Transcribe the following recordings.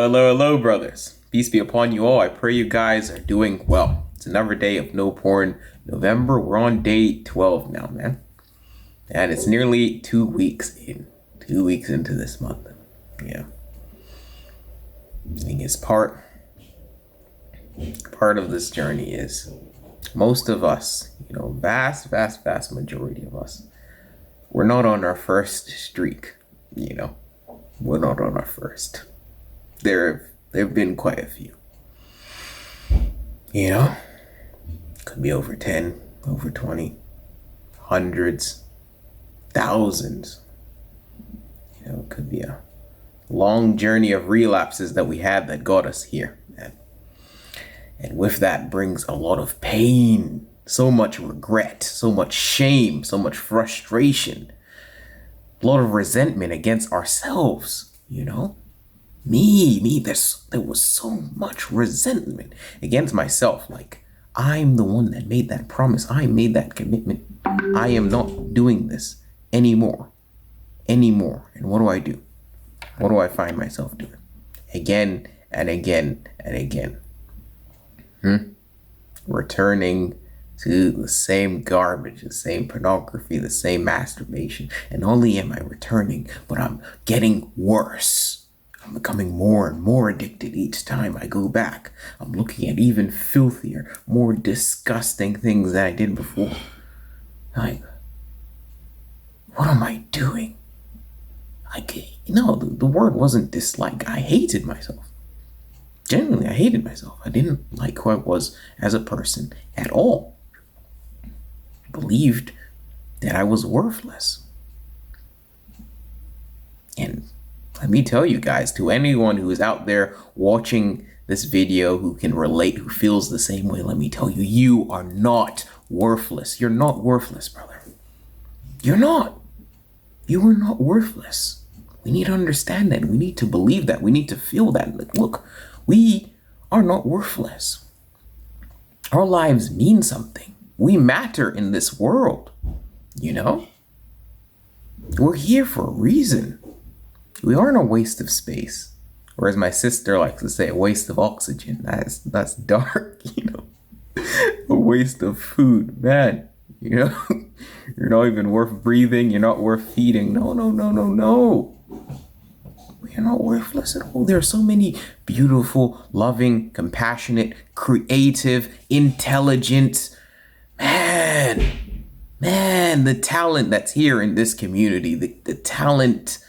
Hello, brothers. Peace be upon you all. I pray you guys are doing well. It's another day of No Porn November. We're on day 12 now, man. And it's nearly 2 weeks in. 2 weeks into this month. Yeah. I think it's part of this journey is most of us, vast majority of us, we're not on our first streak, We're not on our first. There have been quite a few. Could be over 10, over 20, hundreds, thousands. It could be a long journey of relapses that we had that got us here. And with that brings a lot of pain, so much regret, so much shame, so much frustration, a lot of resentment against ourselves, Me, there was so much resentment against myself. Like, I'm the one that made that promise. I made that commitment. I am not doing this anymore. And what do I do? What do I find myself doing? Again and again and again. Returning to the same garbage, the same pornography, the same masturbation. And not only am I returning, but I'm getting worse. I'm becoming more and more addicted each time I go back. I'm looking at even filthier, more disgusting things than I did before. Like, what am I doing? The word wasn't dislike. I hated myself. Genuinely, I hated myself. I didn't like who I was as a person at all. I believed that I was worthless. And let me tell you guys, to anyone who is out there watching this video who can relate, who feels the same way, let me tell you, you are not worthless. You're not worthless, brother. You're not. You are not worthless. We need to understand that. We need to believe that. We need to feel that. Like, look, we are not worthless. Our lives mean something. We matter in this world. We're here for a reason. We aren't a waste of space. Or as my sister likes to say, a waste of oxygen. That's dark, A waste of food, man. You're not even worth breathing. You're not worth feeding. No. We are not worthless at all. There are so many beautiful, loving, compassionate, creative, intelligent, the talent that's here in this community, the talent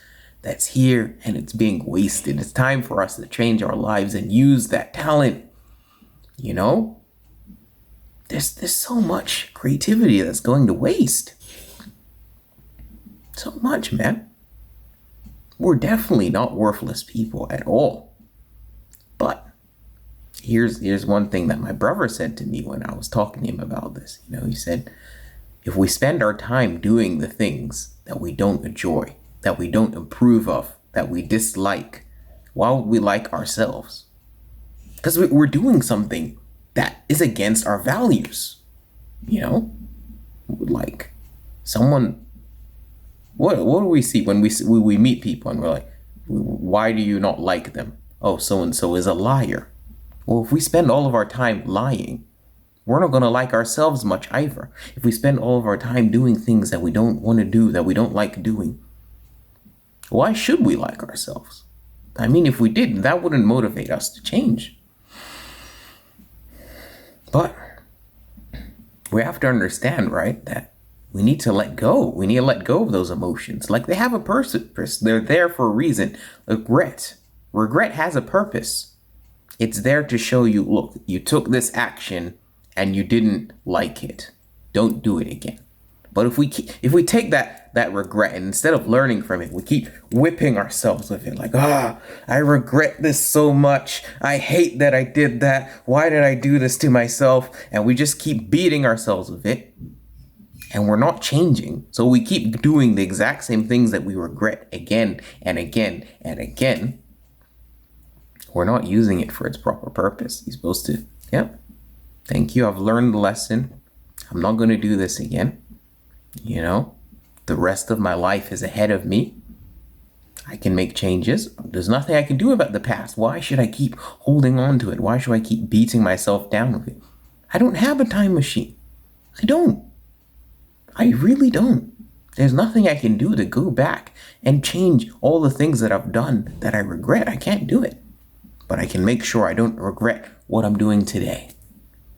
that's here and it's being wasted. It's time for us to change our lives and use that talent. There's so much creativity that's going to waste. So much, man. We're definitely not worthless people at all. But here's one thing that my brother said to me when I was talking to him about this. He said, if we spend our time doing the things that we don't enjoy, that we don't approve of, that we dislike, why would we like ourselves? Because we're doing something that is against our values. Like someone, what do we see when we meet people and we're like, why do you not like them? Oh, so-and-so is a liar. Well, if we spend all of our time lying, we're not going to like ourselves much either. If we spend all of our time doing things that we don't want to do, that we don't like doing, why should we like ourselves? If we did, that wouldn't motivate us to change. But we have to understand, right, that we need to let go. We need to let go of those emotions. Like, they have a purpose. They're there for a reason. Regret has a purpose. It's there to show you, look, you took this action and you didn't like it. Don't do it again. But if we take that regret and instead of learning from it, we keep whipping ourselves with it. Like, I regret this so much. I hate that I did that. Why did I do this to myself? And we just keep beating ourselves with it. And we're not changing. So we keep doing the exact same things that we regret again and again and again. We're not using it for its proper purpose. You're supposed to, thank you. I've learned the lesson. I'm not going to do this again. The rest of my life is ahead of me. I can make changes. There's nothing I can do about the past. Why should I keep holding on to it? Why should I keep beating myself down with it? I don't have a time machine. I don't. I really don't. There's nothing I can do to go back and change all the things that I've done that I regret. I can't do it. But I can make sure I don't regret what I'm doing today.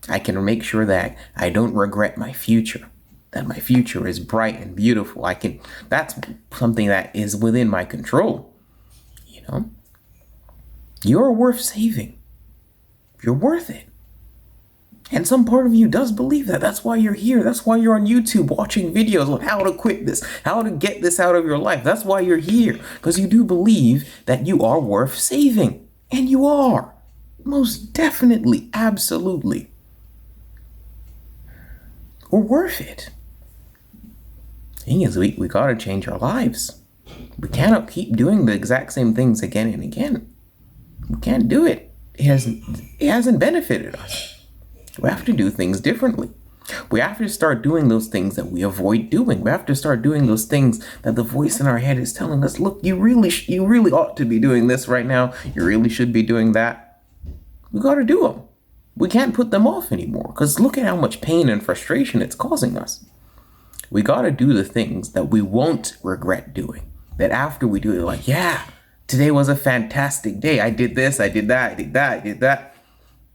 I can make sure that I don't regret my future, that my future is bright and beautiful. That's something that is within my control. You know, you're worth saving. You're worth it. And some part of you does believe that. That's why you're here. That's why you're on YouTube watching videos on how to quit this, how to get this out of your life. That's why you're here, because you do believe that you are worth saving. And you are. Most definitely. Absolutely. We're worth it. Thing is, we gotta change our lives. We cannot keep doing the exact same things again and again. We can't do it. It hasn't benefited us. We have to do things differently. We have to start doing those things that we avoid doing. We have to start doing those things that the voice in our head is telling us, look, you really ought to be doing this right now. You really should be doing that. We got to do them. We can't put them off anymore, because look at how much pain and frustration it's causing us. We got to do the things that we won't regret doing. That after we do it, like, yeah, today was a fantastic day. I did this, I did that, I did that, I did that.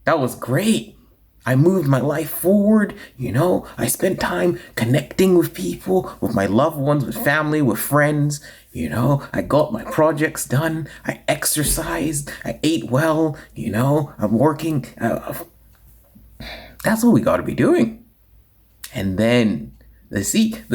That was great. I moved my life forward, I spent time connecting with people, with my loved ones, with family, with friends, I got my projects done, I exercised, I ate well, I'm working. That's what we got to be doing. And then, the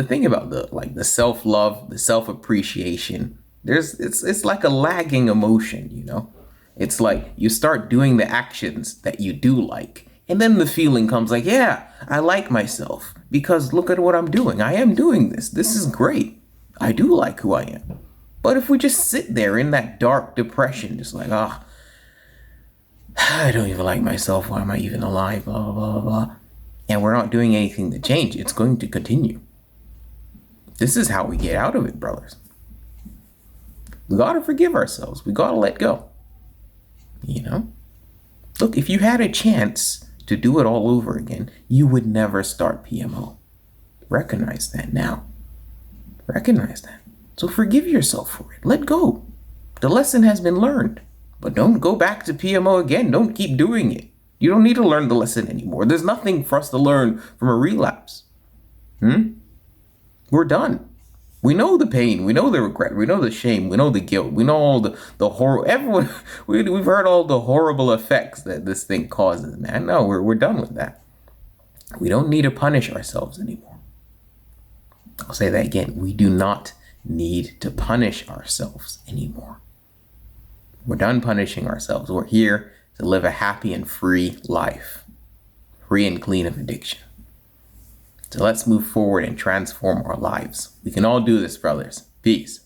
thing about the self-love, the self-appreciation, it's like a lagging emotion, It's like you start doing the actions that you do like. And then the feeling comes like, yeah, I like myself because look at what I'm doing. I am doing this. This is great. I do like who I am. But if we just sit there in that dark depression, just like, I don't even like myself. Why am I even alive? Blah, blah, blah, blah. And we're not doing anything to change. It's going to continue. This is how we get out of it, brothers. We got to forgive ourselves. We got to let go. Look, if you had a chance to do it all over again, you would never start PMO. Recognize that now. Recognize that. So forgive yourself for it. Let go. The lesson has been learned. But don't go back to PMO again. Don't keep doing it. You don't need to learn the lesson anymore. There's nothing for us to learn from a relapse. We're done. We know the pain. We know the regret. We know the shame. We know the guilt. We know all the horror. Everyone, we've heard all the horrible effects that this thing causes, man. No, we're done with that. We don't need to punish ourselves anymore. I'll say that again. We do not need to punish ourselves anymore. We're done punishing ourselves. We're here to live a happy and free life. Free and clean of addiction. So let's move forward and transform our lives. We can all do this, brothers. Peace.